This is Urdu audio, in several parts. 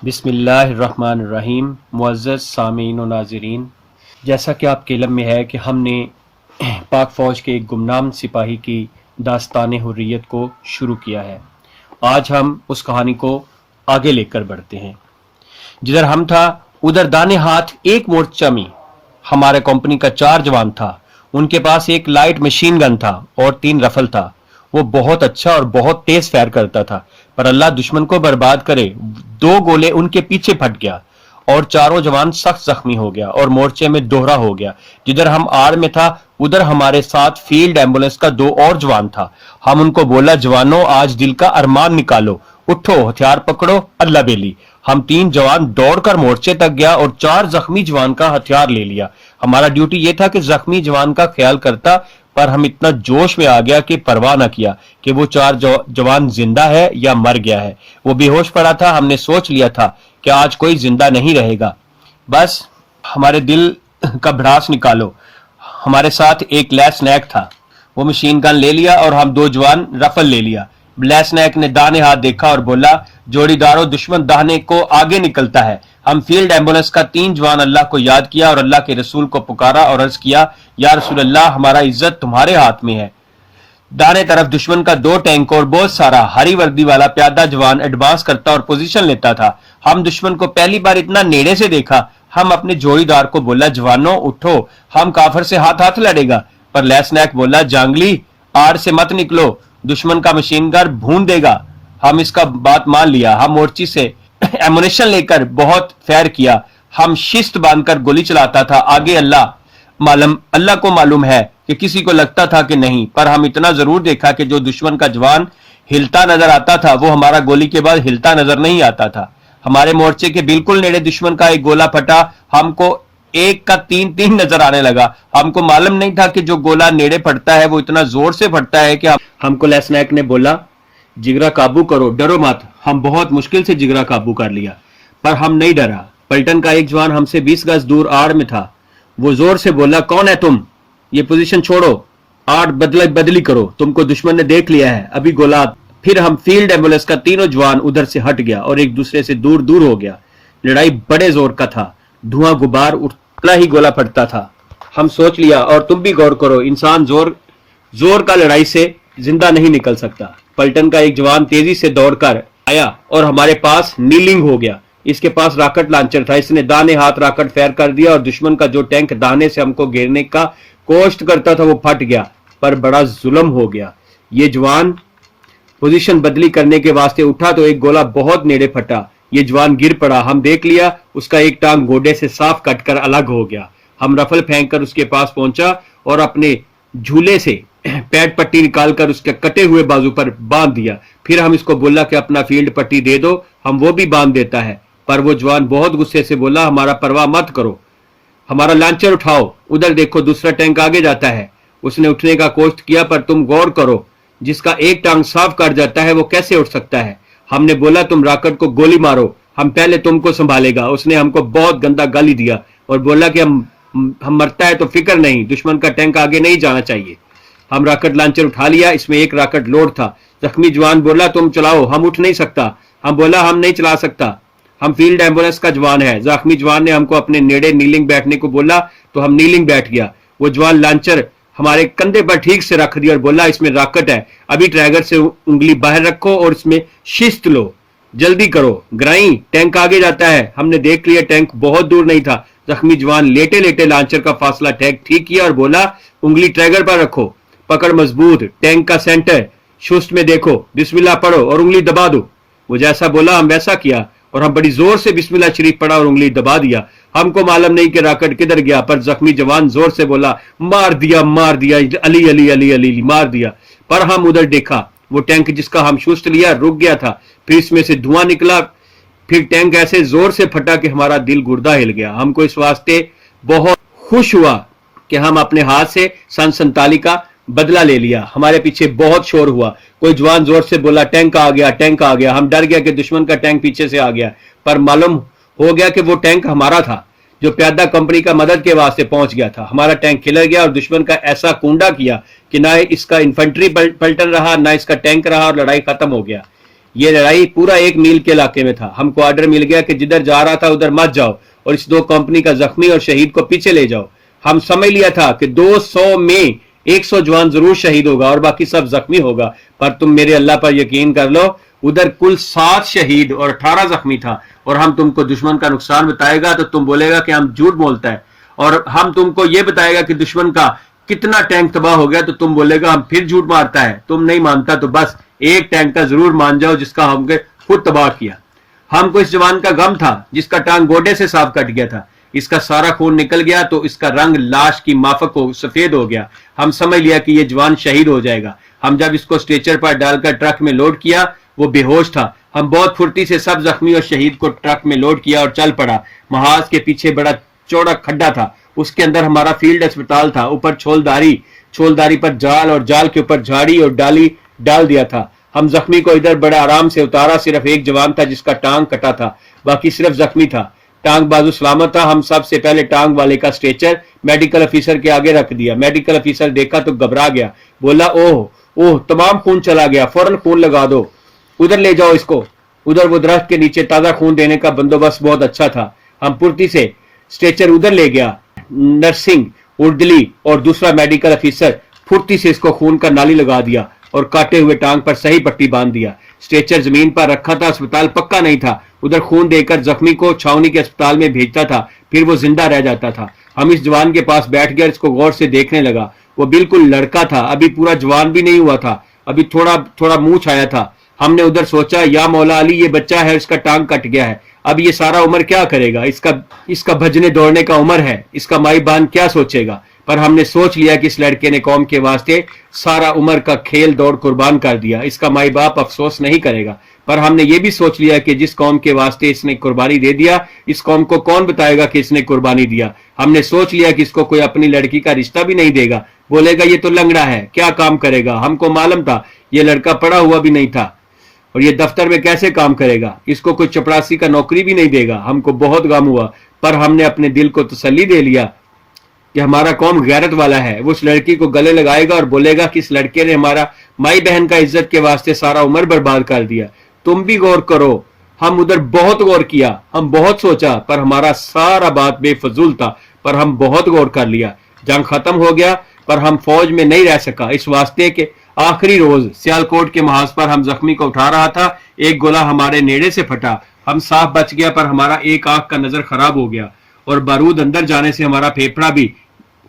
بسم اللہ الرحمن الرحیم۔ معزز سامعین و ناظرین، جیسا کہ آپ کے علم میں ہے کہ ہم نے پاک فوج کے ایک گمنام سپاہی کی داستان حریت کو شروع کیا ہے۔ آج ہم اس کہانی کو آگے لے کر بڑھتے ہیں۔ جدھر ہم تھا ادھر دانے ہاتھ ایک مورچہ میں ہمارے کمپنی کا 4 جوان تھا۔ ان کے پاس ایک لائٹ مشین گن تھا اور 3 رفل تھا۔ وہ بہت اچھا اور بہت تیز فائر کرتا تھا، پر اللہ دشمن کو برباد کرے 2 گولے ان کے پیچھے پھٹ گیا اور چاروں جوان سخت زخمی ہو گیا اور مورچے میں دوہرا ہو گیا۔ جدھر ہم آڑ میں تھا ادھر ہمارے ساتھ فیلڈ ایمبولینس کا 2 اور جوان تھا۔ ہم ان کو بولا، جوانوں آج دل کا ارمان نکالو، اٹھو، ہتھیار پکڑو، اللہ بیلی۔ ہم 3 جوان دوڑ کر مورچے تک گیا اور 4 زخمی جوان کا ہتھیار لے لیا۔ ہمارا ڈیوٹی یہ تھا کہ زخمی جوان کا خیال کرتا، پر ہم اتنا جوش میں آ گیا کہ پرواہ نہ کیا کہ وہ 4 جوان زندہ ہے یا مر گیا ہے۔ وہ بے ہوش پڑا تھا۔ ہم نے سوچ لیا تھا کہ آج کوئی زندہ نہیں رہے گا، بس ہمارے دل کا بھڑاس نکالو۔ ہمارے ساتھ ایک لیس نیک تھا، وہ مشین گن لے لیا اور ہم 2 جوان رفل لے لیا۔ لیس نیک نے دانے ہاتھ دیکھا اور بولا، جوڑی داروں دشمن داہنے کو آگے نکلتا ہے۔ ہم فیلڈ ایمبولینس کا 3 جوان اللہ کو یاد کیا اور اللہ کے رسول کو پکارا اور عرض کیا، یا رسول اللہ، ہمارا عزت تمہارے ہاتھ میں ہے۔ دانے طرف دشمن کا 2 ٹینک اور بہت سارا ہری وردی والا پیادہ جوان ایڈوانس کرتا اور پوزیشن لیتا تھا۔ ہم دشمن کو پہلی بار اتنا نیڑے سے دیکھا۔ ہم اپنے جوڑی دار کو بولا، جوانوں اٹھو، ہم کافر سے ہاتھ لڑے گا۔ پر لیس نیک بولا، جانگلی آڑ سے مت نکلو، دشمن کا مشین گن بھون دے گا۔ ہم اس کا بات مان لیا۔ ہم مورچی سے ایمونیشن لے کر بہت فائر کیا۔ ہم شست باندھ کر گولی چلاتا تھا۔ آگے اللہ کو معلوم ہے کہ کسی کو لگتا تھا کہ نہیں، پر ہم اتنا ضرور دیکھا کہ جو دشمن کا جوان ہلتا نظر آتا تھا وہ ہمارا گولی کے بعد ہلتا نظر نہیں آتا تھا۔ ہمارے مورچے کے بالکل نیڑے دشمن کا ایک گولا پھٹا۔ ہم کو ایک کا 3 نظر آنے لگا۔ ہم کو معلوم نہیں تھا کہ جو گولا نیڑے پھٹتا ہے وہ اتنا زور سے پھٹتا ہے کہ ہم کو لیس نیک نے بولا، جگرا قابو کرو، ڈرو مت۔ ہم بہت مشکل سے جگرا قابو کر لیا، پر ہم نہیں ڈرا۔ پلٹن کا ایک جوان ہم سے 20 گز دور آڑ میں تھا۔ وہ زور سے بولا، کون ہے تم؟ یہ پوزیشن چھوڑو، آڑ بدلی کرو، تم کو دشمن نے دیکھ لیا ہے، ابھی گولا۔ پھر ہم فیلڈ ایمبولینس کا 3 جوان ادھر سے ہٹ گیا اور ایک دوسرے سے دور ہو گیا۔ لڑائی بڑے زور کا تھا، دھواں غبار اٹھنا ہی گولا پھٹتا تھا۔ ہم سوچ لیا، اور تم بھی غور کرو، انسان زور کا لڑائی سے زندہ نہیں نکل سکتا۔ پلٹن کا ایک جوان تیزی سے دوڑ کر آیا اور ہمارے پاس نیلنگ ہو گیا۔ اس کے پاس راکٹ لانچر تھا۔ اس نے دانے ہاتھ راکٹ فائر کر دیا اور دشمن کا جو ٹینک دانے سے ہم کو گھیرنے کا کوشش کرتا تھا وہ پھٹ گیا، پر بڑا ظلم ہو گیا۔ یہ جوان پوزیشن بدلی کرنے کے واسطے اٹھا تو ایک گولا بہت نیڑے پھٹا۔ یہ جوان گر پڑا۔ ہم دیکھ لیا اس کا ایک ٹانگ گوڈے سے صاف کٹ کر الگ ہو گیا۔ ہم رفل پھینک کر اس کے پاس پہنچا اور اپنے جھولے سے پیڈ پٹی نکال کر اس کے کٹے ہوئے بازو پر باندھ دیا۔ پھر ہم اس کو بولا کہ اپنا فیلڈ پٹی دے دو، ہم وہ بھی باندھ دیتا ہے، پر وہ جوان بہت غصے سے بولا، ہمارا پرواہ مت کرو، ہمارا لانچر اٹھاؤ، ادھر دیکھو دوسرا ٹینک آگے جاتا ہے۔ اس نے اٹھنے کا کوشش کیا، پر تم غور کرو، جس کا ایک ٹانگ صاف کٹ جاتا ہے وہ کیسے اٹھ سکتا ہے؟ ہم نے بولا، تم راکٹ کو گولی مارو، ہم پہلے تم کو سنبھالے گا۔ اس نے ہم کو بہت گندا گالی دیا اور بولا کہ ہم مرتا ہے تو فکر نہیں، دشمن کا ٹینک آگے نہیں جانا چاہیے۔ ہم راکٹ لانچر اٹھا لیا، اس میں ایک راکٹ لوڈ تھا۔ زخمی جوان بولا، تم چلاؤ، ہم اٹھ نہیں سکتا۔ ہم بولا، ہم نہیں چلا سکتا، ہم فیلڈ ایمبولینس کا جوان ہے۔ زخمی جوان نے ہم کو اپنے نیڑے نیلنگ بیٹھنے کو بولا تو ہم نیلنگ بیٹھ گیا۔ وہ جوان لانچر ہمارے کندھے پر ٹھیک سے رکھ دیا اور بولا، اس میں راکٹ ہے، ابھی ٹریگر سے انگلی باہر رکھو اور اس میں شست لو، جلدی کرو، گرائیں ٹینک آگے جاتا ہے۔ ہم نے دیکھ لیا ٹینک بہت دور نہیں تھا۔ زخمی جوان لیٹے لیٹے لانچر کا فاصلہ ٹھیک کیا اور بولا، انگلی ٹریگر پر رکھو، پکڑ مضبوط، ٹینک کا سینٹر شست میں دیکھو، بسم اللہ پڑھو اور انگلی دبا دو۔ وہ جیسا بولا ہم ویسا کیا اور ہم بڑی زور سے بسم اللہ شریف پڑھا اور انگلی دبا دیا۔ ہم کو معلوم نہیں کہ راکٹ کدھر گیا، پر زخمی جوان زور سے بولا، مار دیا، علی علی علی علی، مار دیا۔ پر ہم ادھر دیکھا، وہ ٹینک جس کا ہم شست لیا رک گیا تھا، پھر اس میں سے دھواں نکلا، پھر ٹینک ایسے زور سے پھٹا کہ ہمارا دل گردہ ہل گیا۔ ہم کو اس واسطے بہت خوش ہوا کہ ہم اپنے ہاتھ سے سن 47 کا بدلہ لے لیا۔ ہمارے پیچھے بہت شور ہوا، کوئی جوان زور سے بولا، ٹینک آ گیا، ٹینک آ گیا۔ ہم ڈر گیا کہ دشمن کا ٹینک پیچھے سے آ گیا، پر معلوم ہو گیا کہ وہ ٹینک ہمارا تھا جو پیادہ کمپنی کا مدد کے واسطے پہنچ گیا تھا۔ ہمارا ٹینک کھلر گیا اور دشمن کا ایسا کونڈا کیا کہ نہ اس کا انفنٹری پلٹن رہا، نہ اس کا ٹینک رہا، اور لڑائی ختم ہو گیا۔ یہ لڑائی پورا 1 میل کے علاقے میں تھا. ہم کو آرڈر مل گیا کہ جدھر جا رہا تھا ادھر مت جاؤ اور اس 2 کمپنی کا زخمی اور شہید کو پیچھے لے جاؤ. ہم سمجھ لیا تھا کہ 200 میں 100 جوان ضرور شہید ہوگا اور باقی سب زخمی ہوگا, پر تم میرے اللہ پر یقین کر لو, ادھر کل 7 شہید اور 18 زخمی تھا. اور ہم تم کو دشمن کا نقصان بتائے گا تو تم بولے گا کہ ہم جھوٹ بولتا ہے, اور ہم تم کو یہ بتائے گا کہ دشمن کا کتنا ٹینک تباہ ہو گیا تو تم بولے گا ہم پھر جھوٹ مارتا ہے. تم نہیں مانتا تو بس ایک ٹینک کا ضرور مان جاؤ جس کا ہم نے خود تباہ کیا. ہم کو اس جوان کا غم تھا جس کا ٹانگ گوڈے سے صاف کٹ گیا تھا. اس کا سارا خون نکل گیا تو اس کا رنگ لاش کی مافک ہو سفید ہو گیا. ہم سمجھ لیا کہ یہ جوان شہید ہو جائے گا. ہم جب اس کو اسٹریچر پر ڈال کر ٹرک میں لوڈ کیا وہ بے ہوش تھا. ہم بہت پھرتی سے سب زخمی اور شہید کو ٹرک میں لوڈ کیا اور چل پڑا. محاذ کے پیچھے بڑا چوڑا کھڈا تھا, اس کے اندر ہمارا فیلڈ اسپتال تھا. اوپر چھولداری پر جال اور جال کے اوپر جھاڑی اور ڈالی ڈال دیا تھا. ہم زخمی کو ادھر بڑے آرام سے اتارا. صرف ایک جوان تھا جس کا ٹانگ کٹا تھا, باقی صرف زخمی تھا. ٹانگ بازو سلامت تھا. ہم سب سے پہلے ٹانگ والے کا اسٹریچر میڈیکل افیسر کے آگے رکھ دیا. میڈیکل افیسر دیکھا تو گھبرا گیا, بولا اوہ تمام خون چلا گیا, فوراً خون لگا دو, ادھر لے جاؤ اس کو. ادھر وہ درخت کے نیچے تازہ خون دینے کا بندوبست بہت اچھا تھا. ہم پھرتی سے اسٹریچر ادھر لے گیا. نرسنگ اردلی اور دوسرا میڈیکل افیسر پھرتی سے اس کو خون کا نالی لگا دیا اور کاٹے ہوئے ٹانگ پر صحیح پٹی باندھ دیا. اسٹریچر زمین پر رکھا تھا. اسپتال پکا نہیں تھا. ادھر خون دے کر زخمی کو چھاونی کے اسپتال میں بھیجتا تھا, پھر وہ زندہ رہ جاتا تھا. ہم اس جوان کے پاس بیٹھ گیا, اس کو غور سے دیکھنے لگا. وہ بالکل لڑکا تھا, ابھی پورا جوان بھی نہیں ہوا تھا, ابھی تھوڑا منہ چھایا تھا. ہم نے ادھر سوچا یا مولا علی یہ بچہ ہے, اس کا ٹانگ کٹ گیا ہے, اب یہ سارا عمر کیا کرے گا, اس کا بھجنے دوڑنے کا عمر ہے, اس کا مائی بان کیا سوچے گا. پر ہم نے سوچ لیا کہ اس لڑکے نے قوم کے واسطے سارا عمر کا کھیل دوڑ قربان کر دیا, اس کا مائی باپ افسوس نہیں کرے گا. پر ہم نے یہ بھی سوچ لیا کہ جس قوم کے واسطے اس نے قربانی دے دیا, اس قوم کو کون بتائے گا کہ اس نے قربانی دیا. ہم نے سوچ لیا کہ اس کو کوئی اپنی لڑکی کا رشتہ بھی نہیں دے گا, بولے گا یہ تو لنگڑا ہے, کیا کام کرے گا. ہم کو معلوم تھا یہ لڑکا پڑھا ہوا بھی نہیں تھا اور یہ دفتر میں کیسے کام کرے گا, اس کو کوئی چپراسی کا نوکری بھی نہیں دے گا. ہم کو بہت غم ہوا, پر ہم نے اپنے دل کو تسلی دے لیا کہ ہمارا قوم غیرت والا ہے. وہ اس لڑکی کو گلے لگائے گا اور بولے گا کہ اس لڑکے نے ہمارا مائی بہن کا عزت کے واسطے سارا عمر برباد کر دیا. تم بھی غور کرو. ہم ادھر بہت غور کیا, ہم بہت سوچا, پر ہمارا سارا بات بے فضول تھا, پر ہم بہت غور کر لیا. جنگ ختم ہو گیا پر ہم فوج میں نہیں رہ سکا, اس واسطے کہ آخری روز سیالکوٹ کے محاذ پر ہم زخمی کو اٹھا رہا تھا, ایک گولہ ہمارے نیڑے سے پھٹا. ہم صاف بچ گیا, پر ہمارا ایک آنکھ کا نظر خراب ہو گیا اور بارود اندر جانے سے ہمارا پھیپڑا بھی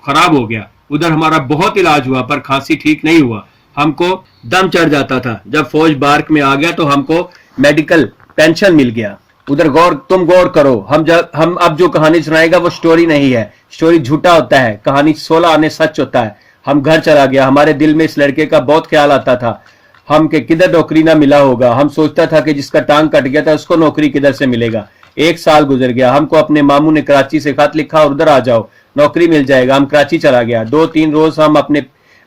خراب ہو گیا. ادھر ہمارا بہت علاج ہوا پر کھانسی ٹھیک نہیں ہوا. ہم کو دم چڑھ جاتا تھا. جب فوج بارک میں آ گیا تو ہم کو میڈیکل پینشن مل گیا. ادھر تم غور کرو. ہم اب جو کہانی سنائے گا وہ سٹوری نہیں ہے, سٹوری جھوٹا ہوتا ہے, کہانی 16 آنے سچ ہوتا ہے. ہم گھر چلا گیا. ہمارے دل میں اس لڑکے کا بہت خیال آتا تھا, ہم کہ کدھر نوکری نہ ملا ہوگا. ہم سوچتا تھا کہ جس کا ٹانگ کٹ گیا تھا اس کو نوکری کدھر سے ملے گا. 1 سال گزر گیا. ہم کو اپنے ماموں نے کراچی سے خط لکھا اور ادھر آ جاؤ, نوکری مل جائے گا. ہم کراچی چلا گیا. 2-3 روز ہم اپنے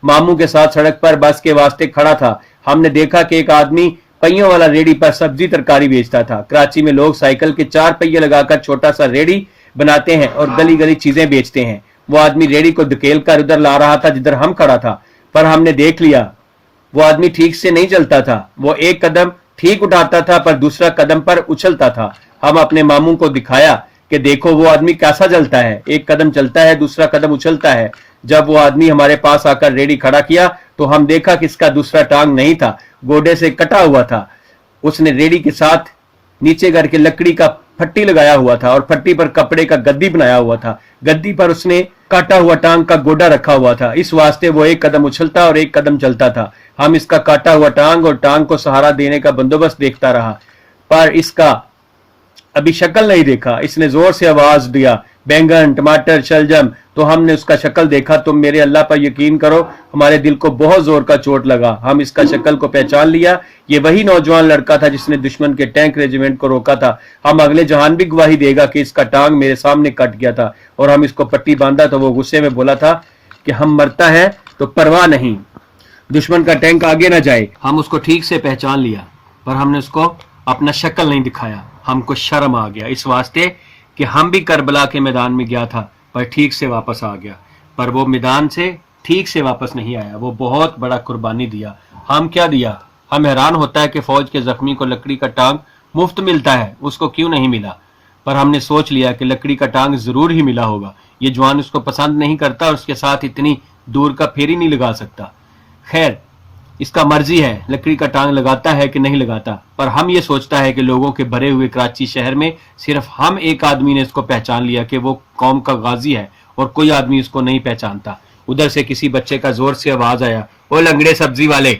ماموں کے ساتھ سڑک پر بس کے واسطے کھڑا تھا. ہم نے دیکھا کہ ایک آدمی پہیوں والا ریڑی پر سبزی ترکاری بیچتا تھا. کراچی میں لوگ سائیکل کے 4 پہیے لگا کر چھوٹا سا ریڑی بناتے ہیں اور گلی گلی چیزیں بیچتے ہیں. وہ آدمی ریڑی کو دھکیل کر ادھر لا رہا تھا جدھر ہم کھڑا تھا, پر ہم نے دیکھ لیا وہ آدمی ٹھیک سے نہیں چلتا تھا. وہ ایک قدم ٹھیک اٹھاتا تھا پر دوسرا قدم پر اچھلتا تھا. ہم اپنے ماموں کو دکھایا کہ دیکھو وہ آدمی کیسا چلتا ہے, ایک قدم چلتا ہے دوسرا قدم اچھلتا ہے. جب وہ آدمی ہمارے پاس آ کر ریڑی کھڑا کیا تو ہم دیکھا کہ اس کا دوسرا ٹانگ نہیں تھا, گوڈے سے کٹا ہوا تھا. اس نے ریڑی کے ساتھ نیچے کر کے لکڑی کا پھٹی لگایا ہوا تھا اور پھٹی پر کپڑے کا گدی بنایا ہوا تھا. گدی پر اس نے کاٹا ہوا ٹانگ کا گوڈا رکھا ہوا تھا, اس واسطے وہ ایک قدم اچھلتا اور ایک قدم چلتا تھا. ہم اس کا کاٹا ہوا ٹانگ اور ٹانگ کو سہارا دینے کا بندوبست دیکھتا رہا, پر اس کا ابھی شکل نہیں دیکھا. اس نے زور سے آواز دیا, بینگن, ٹماٹر, شلجم, تو ہم نے اس کا شکل دیکھا. تم میرے اللہ پر یقین کرو ہمارے دل کو بہت زور کا چوٹ لگا. ہم اس کا شکل کو پہچان لیا, یہ وہی نوجوان لڑکا تھا جس نے دشمن کے ٹینک ریجیمنٹ کو روکا تھا. ہم اگلے جہان بھی گواہی دے گا کہ اس کا ٹانگ میرے سامنے کٹ گیا تھا اور ہم اس کو پٹی باندھا تو وہ غصے میں بولا تھا کہ ہم مرتا ہے تو پرواہ نہیں, دشمن کا ٹینک آگے نہ جائے. ہم اس کو ٹھیک سے پہچان لیا پر ہم نے اس کو اپنا شکل نہیں دکھایا. ہم کو شرم آ گیا اس واسطے کہ ہم بھی کربلا کے میدان میں گیا تھا پر ٹھیک سے واپس آ گیا, پر وہ میدان سے ٹھیک سے واپس نہیں آیا. وہ بہت بڑا قربانی دیا. ہم کیا دیا؟ ہم حیران ہوتا ہے کہ فوج کے زخمی کو لکڑی کا ٹانگ مفت ملتا ہے، اس کو کیوں نہیں ملا؟ پر ہم نے سوچ لیا کہ لکڑی کا ٹانگ ضرور ہی ملا ہوگا، یہ جوان اس کو پسند نہیں کرتا اور اس کے ساتھ اتنی دور کا پھیری نہیں لگا سکتا۔ خیر، اس کا مرضی ہے لکڑی کا ٹانگ لگاتا ہے کہ نہیں لگاتا، پر ہم یہ سوچتا ہے کہ لوگوں کے بھرے ہوئے کراچی شہر میں صرف ہم ایک آدمی نے اس کو پہچان لیا کہ وہ قوم کا غازی ہے، اور کوئی آدمی اس کو نہیں پہچانتا۔ ادھر سے کسی بچے کا زور سے آواز آیا، او لنگڑے سبزی والے!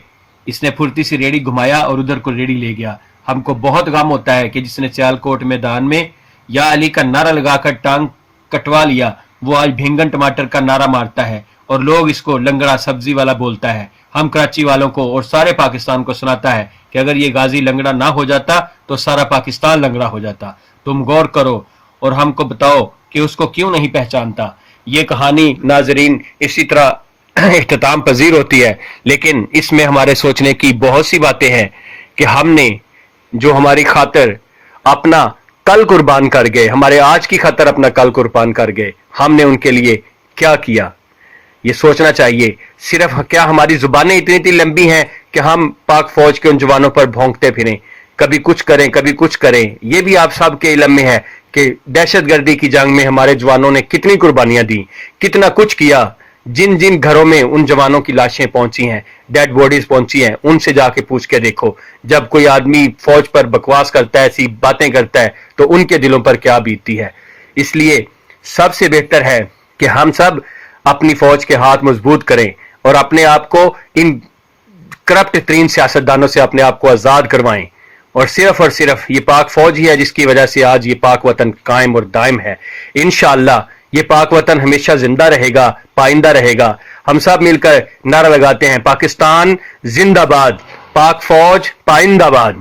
اس نے پھرتی سے ریڑھی گھمایا اور ادھر کو ریڑھی لے گیا۔ ہم کو بہت غم ہوتا ہے کہ جس نے سیالکوٹ میدان میں یا علی کا نعرہ لگا کر ٹانگ کٹوا لیا، وہ آج بھینگن ٹماٹر کا نعرہ مارتا ہے اور لوگ اس کو لنگڑا سبزی والا بولتا ہے۔ ہم کراچی والوں کو اور سارے پاکستان کو سناتا ہے کہ اگر یہ غازی لنگڑا نہ ہو جاتا تو سارا پاکستان لنگڑا ہو جاتا۔ تم غور کرو اور ہم کو بتاؤ کہ اس کو کیوں نہیں پہچانتا۔ یہ کہانی ناظرین اسی طرح اختتام پذیر ہوتی ہے، لیکن اس میں ہمارے سوچنے کی بہت سی باتیں ہیں کہ ہم نے جو ہماری خاطر اپنا کل قربان کر گئے، ہمارے آج کی خاطر اپنا کل قربان کر گئے، ہم نے ان کے لیے کیا کیا، یہ سوچنا چاہیے۔ صرف کیا ہماری زبانیں اتنی لمبی ہیں کہ ہم پاک فوج کے ان جوانوں پر بھونکتے پھریں، کبھی کچھ کریں کبھی کچھ کریں؟ یہ بھی آپ سب کے علم میں ہے کہ دہشت گردی کی جنگ میں ہمارے جوانوں نے کتنی قربانیاں دی، کتنا کچھ کیا۔ جن جن گھروں میں ان جوانوں کی لاشیں پہنچی ہیں، ڈیڈ باڈیز پہنچی ہیں، ان سے جا کے پوچھ کے دیکھو۔ جب کوئی آدمی فوج پر بکواس کرتا ہے، ایسی باتیں کرتا ہے، تو ان کے دلوں پر کیا بیتتی ہے۔ اس لیے سب سے بہتر ہے کہ ہم سب اپنی فوج کے ہاتھ مضبوط کریں اور اپنے آپ کو ان کرپٹ ترین سیاستدانوں سے اپنے آپ کو آزاد کروائیں، اور صرف یہ پاک فوج ہی ہے جس کی وجہ سے آج یہ پاک وطن قائم اور دائم ہے۔ انشاءاللہ یہ پاک وطن ہمیشہ زندہ رہے گا، پائندہ رہے گا۔ ہم سب مل کر نعرہ لگاتے ہیں، پاکستان زندہ باد، پاک فوج پائندہ باد۔